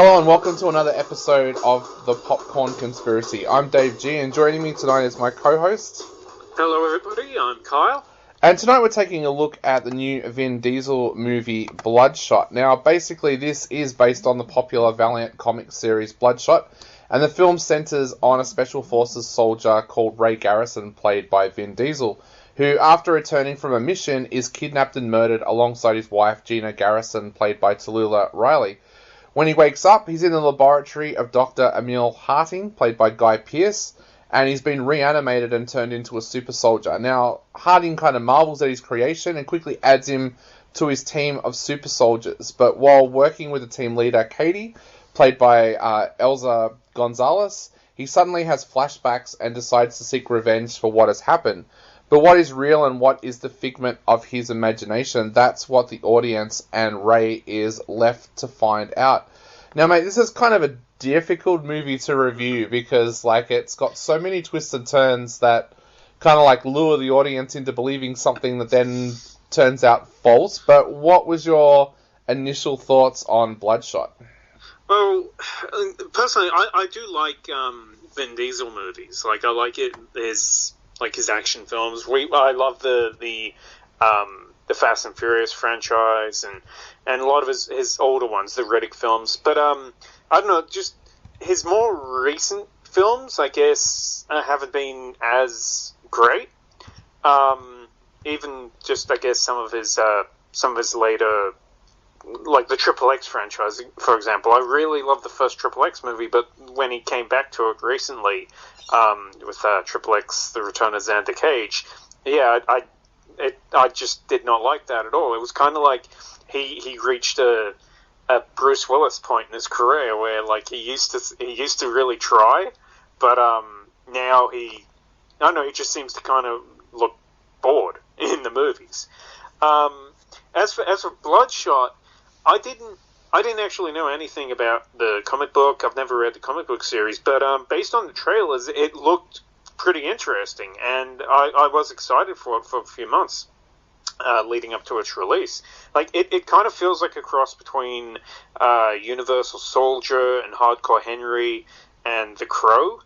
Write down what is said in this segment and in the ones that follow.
Hello and welcome to another episode of the Popcorn Conspiracy. I'm Dave G, and joining me tonight is my co-host. Hello everybody, I'm Kyle. And tonight we're taking a look at the new Vin Diesel movie Bloodshot. Now basically this is based on the popular Valiant comic series Bloodshot, and the film centers on a Special Forces soldier called Ray Garrison, played by Vin Diesel, who after returning from a mission is kidnapped and murdered alongside his wife Gina Garrison, played by Tallulah Riley. When he wakes up, he's in the laboratory of Dr. Emil Harding, played by Guy Pearce, and he's been reanimated and turned into a super soldier. Now, Harding kind of marvels at his creation and quickly adds him to his team of super soldiers. But while working with the team leader, Katie, played by Elza Gonzalez, he suddenly has flashbacks and decides to seek revenge for what has happened. But what is real and what is the figment of his imagination, that's what the audience and Ray is left to find out. Now, mate, this is kind of a difficult movie to review because, it's got so many twists and turns that kind of, lure the audience into believing something that then turns out false. But what was your initial thoughts on Bloodshot? Well, personally, I do like Vin Diesel movies. I like it. There's his action films. I love the Fast and Furious franchise and a lot of his older ones, the Riddick films. But I don't know, just his more recent films, I guess, haven't been as great. Even just, I guess, some of his later, like the Triple X franchise, for example. I really loved the first Triple X movie, but when he came back to it recently, with Triple X, The Return of Xander Cage, I just did not like that at all. It was kind of like he reached a Bruce Willis point in his career where he used to really try, but now he just seems to kind of look bored in the movies. As for Bloodshot, I didn't actually know anything about the comic book. I've never read the comic book series, but based on the trailers, it looked pretty interesting, and I was excited for it for a few months leading up to its release. It kind of feels like a cross between Universal Soldier and Hardcore Henry and The Crow.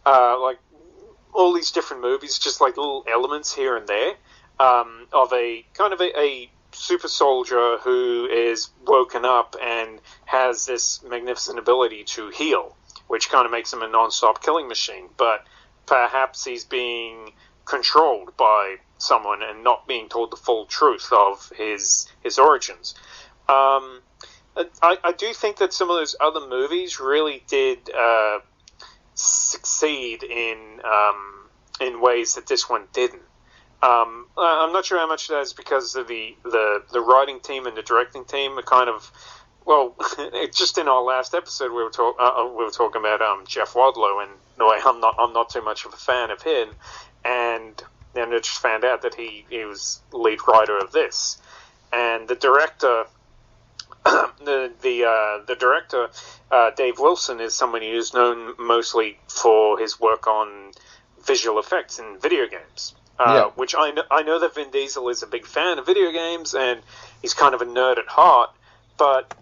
All these different movies, just little elements here and there of a kind of a super soldier who is woken up and has this magnificent ability to heal, which kind of makes him a non-stop killing machine. But perhaps he's being controlled by someone and not being told the full truth of his origins. I do think that some of those other movies really did succeed in ways that this one didn't. I'm not sure how much that is because of the writing team and the directing team are kind of, just in our last episode we were talking about Jeff Wadlow, and no way, I'm not too much of a fan of him, and then I just found out that he was lead writer of this, and the director. The director, Dave Wilson, is someone who's known mostly for his work on visual effects in video games. Which I know that Vin Diesel is a big fan of video games, and he's kind of a nerd at heart, but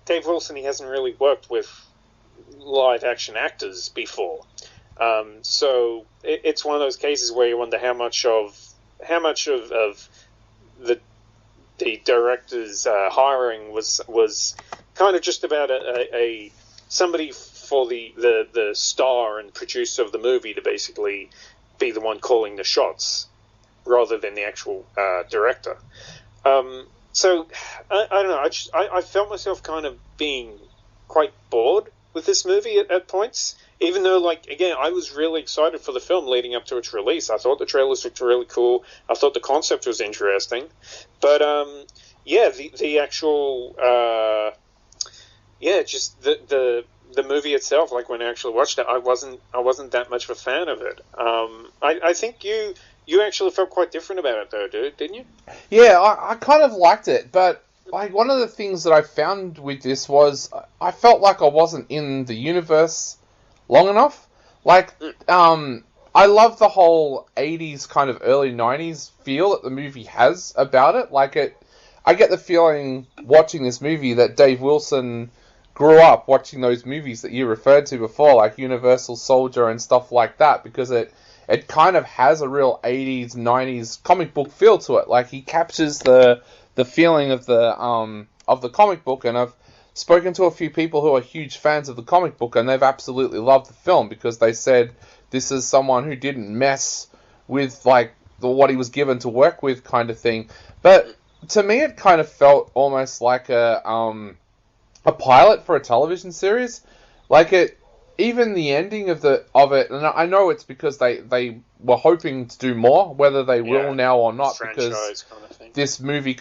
Dave Wilson hasn't really worked with live action actors before. So it's one of those cases where you wonder how much of the director's hiring was kind of just about a somebody for the star and producer of the movie to basically be the one calling the shots rather than the actual director. So I don't know. I felt myself kind of being quite bored with this movie at points, even though, again, I was really excited for the film leading up to its release. I thought the trailers looked really cool. I thought the concept was interesting. But, the actual, just the movie itself, when I actually watched it, I wasn't that much of a fan of it. I think you actually felt quite different about it, though, dude, didn't you? Yeah, I kind of liked it, but one of the things that I found with this was I felt like I wasn't in the universe long enough. I love the whole 80s kind of early 90s feel that the movie has about it. I get the feeling watching this movie that Dave Wilson grew up watching those movies that you referred to before, like Universal Soldier and stuff like that, because it kind of has a real 80s, 90s comic book feel to it. Like, he captures the feeling of the comic book, and I've spoken to a few people who are huge fans of the comic book, and they've absolutely loved the film, because they said this is someone who didn't mess with, like, what he was given to work with kind of thing. But to me, it kind of felt almost like a pilot for a television series. Like, even the ending of it, and I know it's because they were hoping to do more, whether they will now or not, because kind of thing. this movie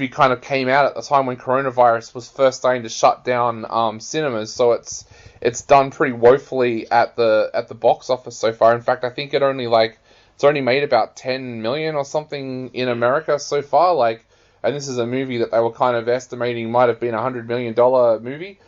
kind of came out at the time when coronavirus was first starting to shut down cinemas, so it's done pretty woefully at the box office so far. In fact, I think it's only made about 10 million or something in America so far. Like, and this is a movie that they were kind of estimating might have been $100 million movie.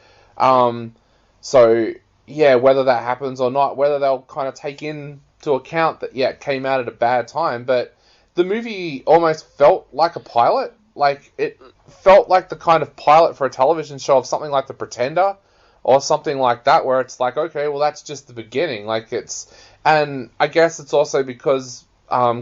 So yeah, whether that happens or not, whether they'll kind of take into account that it came out at a bad time, but the movie almost felt like a pilot. Like, it felt like the kind of pilot for a television show of something like The Pretender or something like that, where it's like, okay, well, that's just the beginning. Like, and I guess it's also because,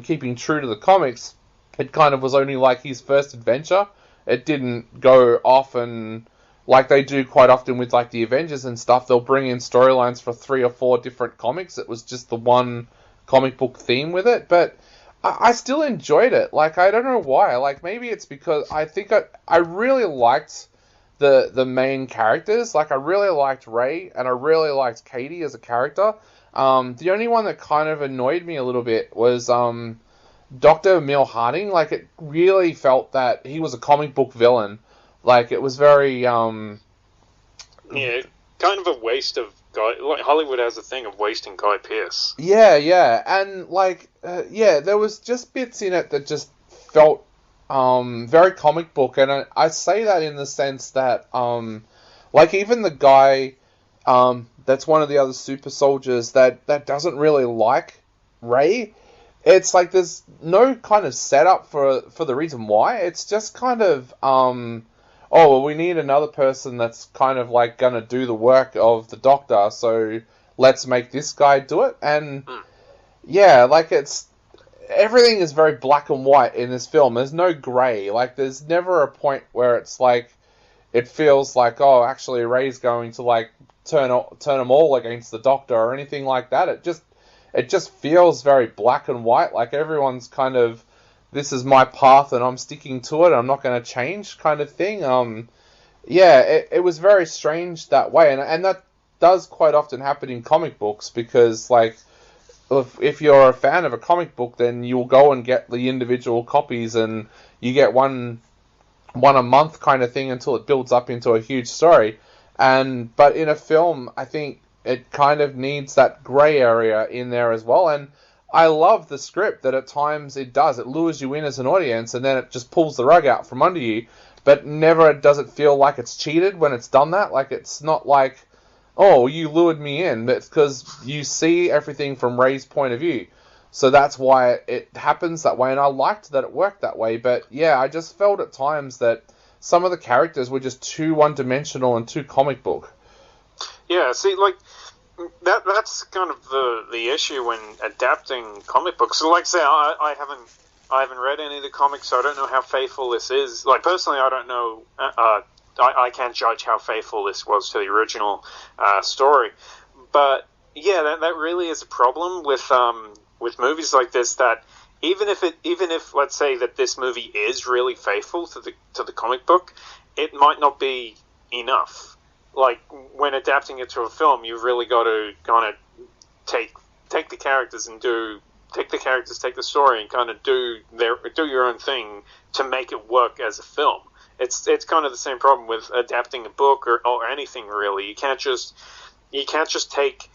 keeping true to the comics, it kind of was only like his first adventure. It didn't go off and, like they do quite often with, like, the Avengers and stuff, they'll bring in storylines for 3 or 4 different comics. It was just the one comic book theme with it, but I still enjoyed it. Like, I don't know why. Like, maybe it's because I think I really liked the main characters. Like, I really liked Ray, and I really liked Katie as a character. The only one that kind of annoyed me a little bit was Dr. Emil Harding. Like, it really felt that he was a comic book villain. Like, it was very kind of a waste of Guy. Like, Hollywood has a thing of wasting Guy Pearce. Yeah, and like, there was just bits in it that just felt very comic book, and I say that in the sense that like, even the guy that's one of the other super soldiers that doesn't really like Ray. It's like there's no kind of setup for the reason why. It's just kind of oh, well, we need another person that's kind of like gonna do the work of the Doctor, so let's make this guy do it. And yeah, like, everything is very black and white in this film. There's no grey. Like, there's never a point where it's like, it feels like, oh, actually Ray's going to, like, turn them all against the Doctor or anything like that. It just feels very black and white. Like, everyone's kind of, this is my path and I'm sticking to it, I'm not going to change, kind of thing. It was very strange that way, and that does quite often happen in comic books, because, like, if you're a fan of a comic book, then you'll go and get the individual copies, and you get one a month kind of thing until it builds up into a huge story. But in a film, I think it kind of needs that grey area in there as well, and I love the script that at times it lures you in as an audience, and then it just pulls the rug out from under you, but never does it feel like it's cheated when it's done that. Like, it's not like, oh, you lured me in, but it's because you see everything from Ray's point of view. So that's why it happens that way, and I liked that it worked that way. But yeah, I just felt at times that some of the characters were just too one-dimensional and too comic book. Yeah, see, like, that's kind of the issue when adapting comic books. So, like, say, I haven't read any of the comics, so I don't know how faithful this is. Like, personally, I don't know. I can't judge how faithful this was to the original story. But yeah, that really is a problem with movies like this. That even if let's say that this movie is really faithful to the comic book, it might not be enough. Like, when adapting it to a film, you've really got to kind of take the characters and take the story and kind of do your own thing to make it work as a film. It's kind of the same problem with adapting a book or anything really. You can't just take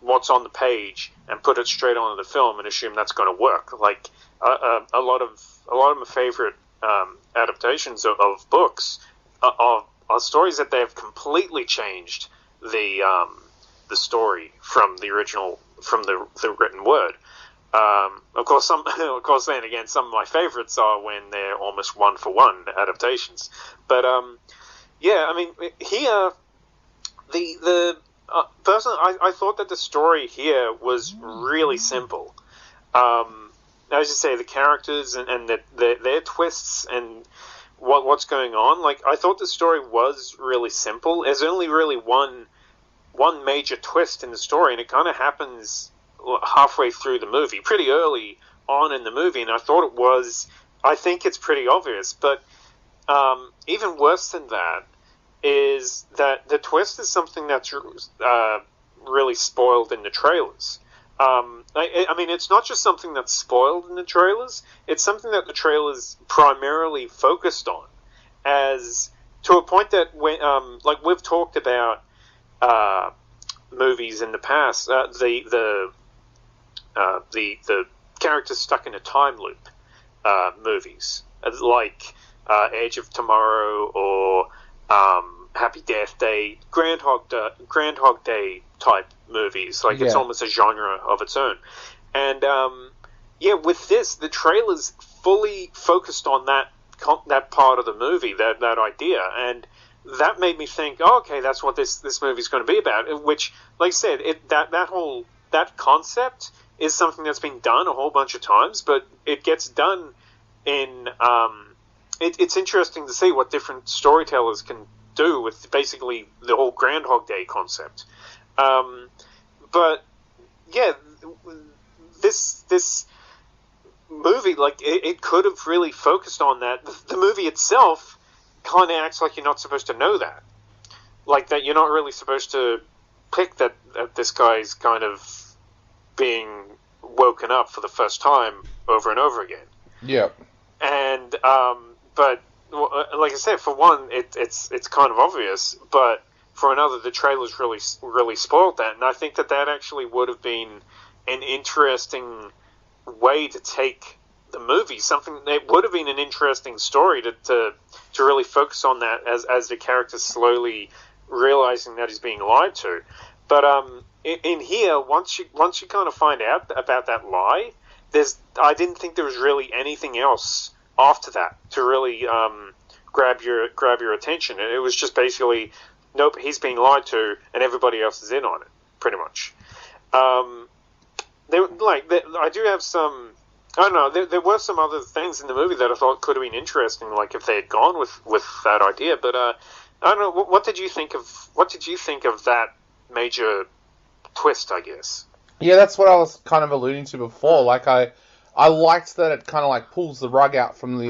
what's on the page and put it straight onto the film and assume that's going to work. Like, a lot of my favorite adaptations of books are stories that they have completely changed the story from the original, from the written word. Of course, then again, some of my favorites are when they're almost one-for-one adaptations. But yeah, I mean, here personally, I thought that the story here was really simple. As you say, the characters and their twists and what's going on. Like, I thought the story was really simple. There's only really one major twist in the story, and it kind of happens halfway through the movie, pretty early on in the movie, and I think it's pretty obvious, but even worse than that is that the twist is something that's really spoiled in the trailers. I mean, it's not just something that's spoiled in the trailers, it's something that the trailers primarily focused on, as to a point that when, like we've talked about movies in the past, the characters stuck in a time loop movies, like Edge of Tomorrow or Happy Death Day, Groundhog Day type movies. Like, it's almost a genre of its own. And yeah, with this, the trailers fully focused on that part of the movie, that idea, and that made me think, oh, okay, that's what this movie's going to be about. Which, like I said, that concept is something that's been done a whole bunch of times, but it gets done in. It's interesting to see what different storytellers can do with basically the whole Groundhog Day concept. But yeah, this movie, like, it could have really focused on that. The movie itself kind of acts like you're not supposed to know that. Like, that you're not really supposed to pick that this guy's kind of being woken up for the first time over and over again. Yeah. And, but, like I said, for one, it's kind of obvious, but for another, the trailers really spoiled that, and I think that actually would have been an interesting way to take the movie. Something that would have been an interesting story to really focus on that as the character slowly realizing that he's being lied to. But in here, once you kind of find out about that lie, I didn't think there was really anything else after that to really grab your attention. It was just basically, nope, he's being lied to, and everybody else is in on it, pretty much. I do have some. I don't know. There were some other things in the movie that I thought could have been interesting, like if they had gone with that idea. But I don't know. What did you think of that major twist, I guess? Yeah, that's what I was kind of alluding to before. Like, I liked that it kind of like pulls the rug out from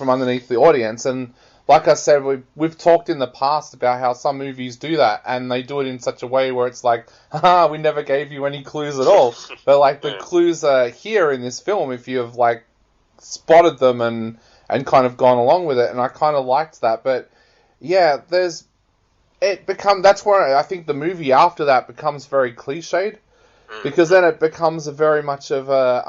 underneath the audience, and like I said, we've talked in the past about how some movies do that, and they do it in such a way where it's like, haha, we never gave you any clues at all. But like the clues are here in this film if you have like spotted them and kind of gone along with it, and I kind of liked that. But yeah, that's where I think the movie after that becomes very cliched, because then it becomes very much of a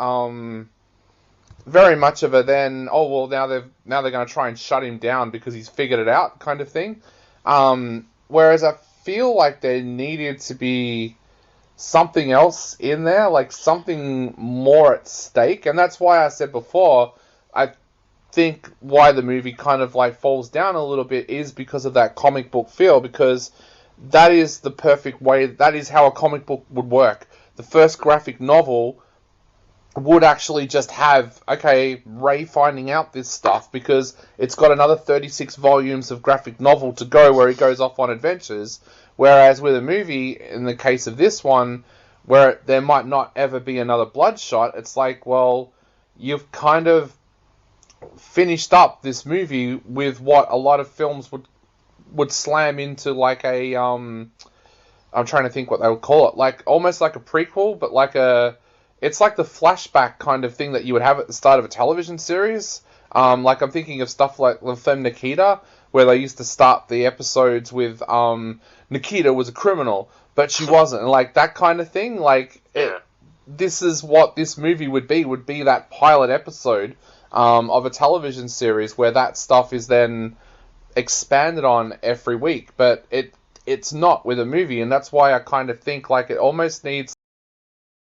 then, oh well, now they're going to try and shut him down because he's figured it out kind of thing. Whereas I feel like there needed to be something else in there, like something more at stake, and that's why I said before, I think why the movie kind of like falls down a little bit is because of that comic book feel, because that is the perfect way, that is how a comic book would work. The first graphic novel would actually just have, okay, Ray finding out this stuff, because it's got another 36 volumes of graphic novel to go where he goes off on adventures, whereas with a movie, in the case of this one, where there might not ever be another Bloodshot, it's like, well, you've kind of finished up this movie with what a lot of films would slam into like a, I'm trying to think what they would call it, like, almost like a prequel, but like it's like the flashback kind of thing that you would have at the start of a television series. Like, I'm thinking of stuff like La Femme Nikita, where they used to start the episodes with Nikita was a criminal, but she wasn't. And like that kind of thing. Like, this is what this movie would be that pilot episode of a television series where that stuff is then expanded on every week. But it's not with a movie, and that's why I kind of think like it almost needs